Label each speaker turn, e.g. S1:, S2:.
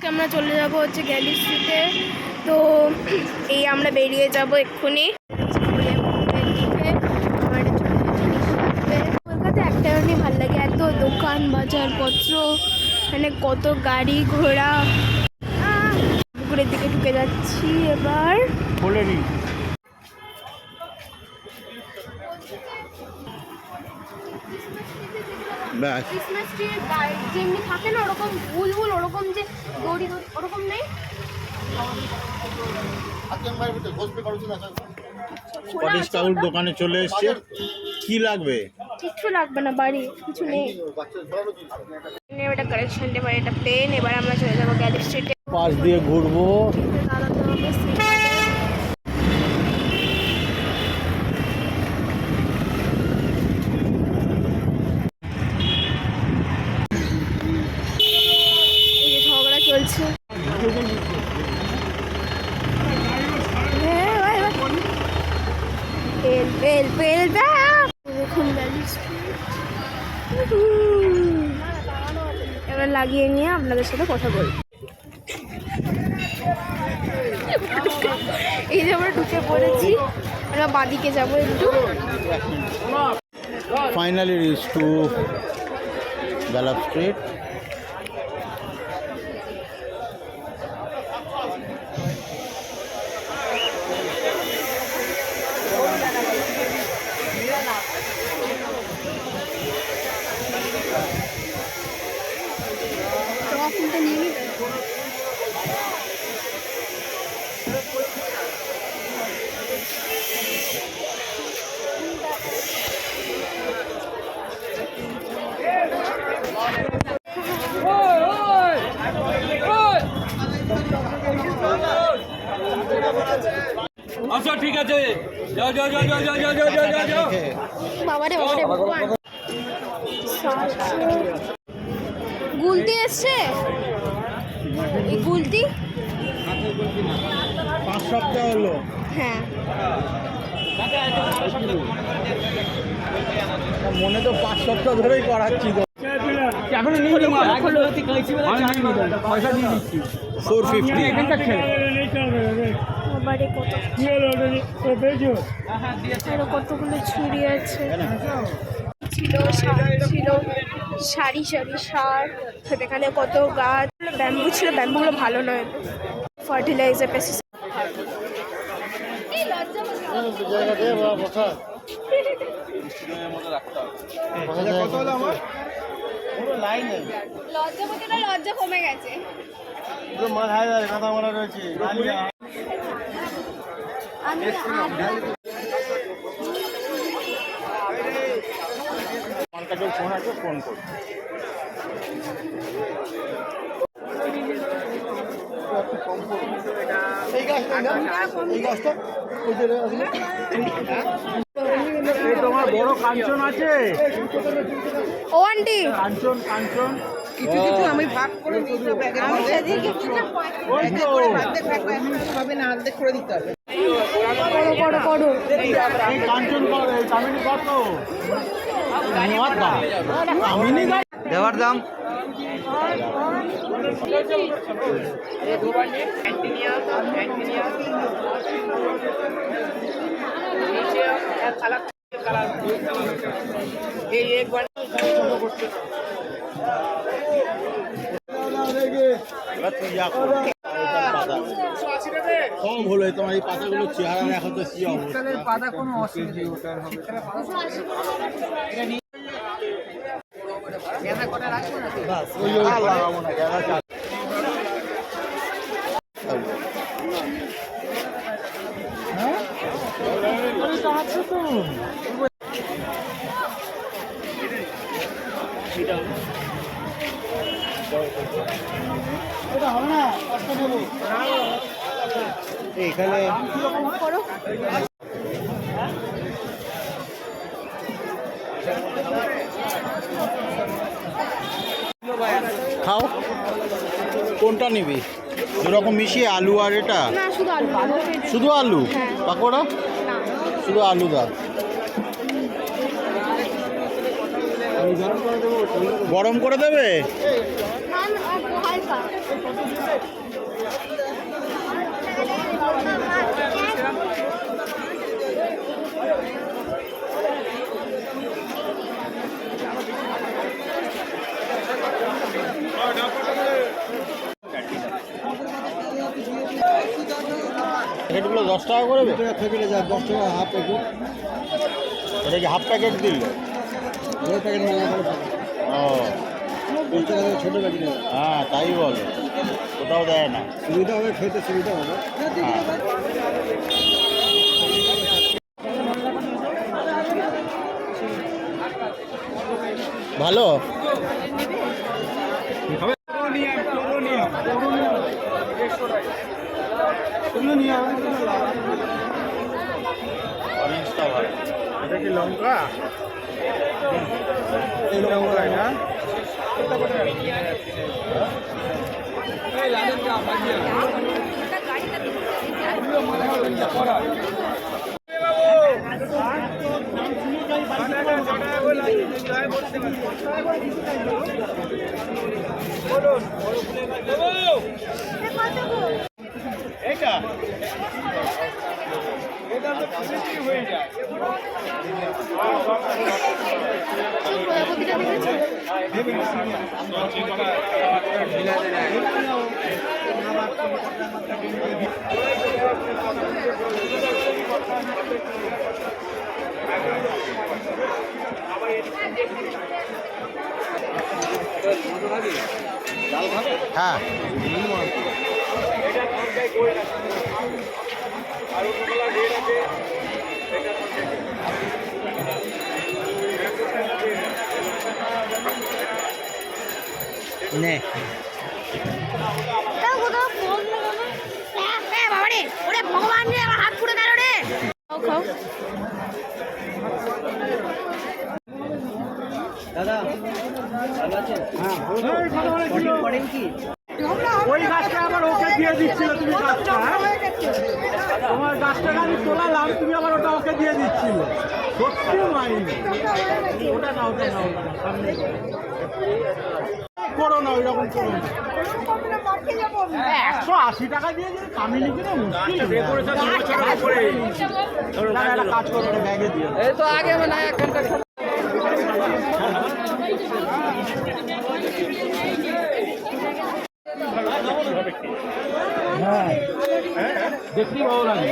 S1: আমরা চলে যাব হচ্ছে গ্যালি স্ট্রিটে। তো এই আমরা বেরিয়ে যাব এক্ষুনি। কলকাতা একটা কারণে ভালো লাগে, এত দোকান বাজার পত্র, মানে কত গাড়ি ঘোড়া। পুকুরের দিকে ঢুকে যাচ্ছি এবার। ক্রিসমাস ট্রি যেমনি থাকে না ওরকম ভুল ওরকম যে দড়ি ওরকম নেই।
S2: দোকানে চলে এসছে। কি লাগবে?
S1: কিছু লাগবে না, বাড়ি কিছু নেই। এটা কালেকশন এবার এটা পেন। এবার আমরা চলে যাবো গ্যালি স্ট্রিটে,
S2: পাশ দিয়ে ঘুরবো।
S1: ঝগড়া চলছে। দেখুন গ্যালি স্ট্রিট। এবার লাগিয়ে নিয়ে আপনাদের সাথে কথা বলবো। এই যে আমরা ঢুকে পড়েছি, আমরা বাঁদিকে যাবো একটু।
S2: Finally rich two gallop street.
S3: আচ্ছা ঠিক আছে, যাও যাও যাও যাও যাও যাও যাও যাও যাও যাও।
S1: বাবারে বাবারে ভগবান, গুলতি এসছে। এই গুলতি
S2: 5 সপ্তাহ হলো।
S1: হ্যাঁ,
S2: মনে তো 5 সপ্তাহ ধরেই করাচ্ছি তো।
S3: এখন নিয়ে নিলাম, পয়সা দিয়ে দিচ্ছি
S2: 450।
S1: বাবারে কত আরো কতগুলো ছুরি আছে। ছিল সারি সার। এখানে কত গাছ, ব্যাম্বু ছিল। ব্যাম্বুগুলো ভালো নয়, ফার্টিলাইজার পেস্টিসাইড। লজ্জা কমে গেছে।
S2: ফোন আছে, ফোন করুন। তোমার বড় কাঞ্চন আছে?
S1: ও আন্টি,
S2: কাঞ্চন কাঞ্চন
S4: কিছু কিছু আমি ভাগ করে দিই তো ব্যাগে। আমি সেদিকে হবে না, অর্ধেক করে দিতে হবে।
S1: করো।
S2: এই কাঞ্চন কর, এই কামিনী কত? কামিনী
S3: দেওয়ার দাম
S2: কম হলো। তোমার এই পাতাগুলো চেহারা দেখো তো কি অবস্থা।
S4: পাতা কোনো অসুবিধা হবে।
S2: লাগাবো না গ্যাদা। এখানে খাও, কোনটা নিবি? দুরকম মিশিয়ে আলু আর এটা?
S1: না, শুধু আলু।
S2: শুধু আলু?
S1: হ্যাঁ।
S2: পাকোড়া? শুধু আলু দাও। গরম করে দেবে?
S1: হালকা
S2: প্যাকেটগুলো 10 টাকা করে প্যাকেটে যা 10 টাকা হাফ প্যাকেট। এটা কি হাফ প্যাকেট দিল? বড় প্যাকেট না, ও 20 টাকা ছোটো প্যাকেট। হ্যাঁ তাই বলে, কোথাও দেয় না। সুবিধা হবে, খেতে সুবিধা হবে। হ্যাঁ ভালো। অরেঞ্জটা ভালো। এটা কি লঙ্কা? এই লঙ্কা না? এইটা হয়ে যায়। হ্যাঁ নে
S1: ভগবান রে, আমার হাত পুড়ে গেল রে।
S2: দাদা ভালো আছেন? হ্যাঁ করেন কি? ওই গাছটা আবার ওকে দিয়ে দিচ্ছিল তুমি গাছটা, তোমার গাছটা আমি তোলালাম, তুমি আবার ওটা ওকে দিয়ে দিচ্ছিল। সত্যি মাইনি ওটা না, ওটা না, ওটা না, সামনে করো না, ওই রকম করো না। 180 টাকা দিয়ে যদি কামিনি কিনে মুশকিল। কাজ করো, ব্যাগে দিয়ে
S4: এই তো আগে মানে 1 ঘন্টা
S2: হ্যাঁ দেখতেই ভালো লাগে।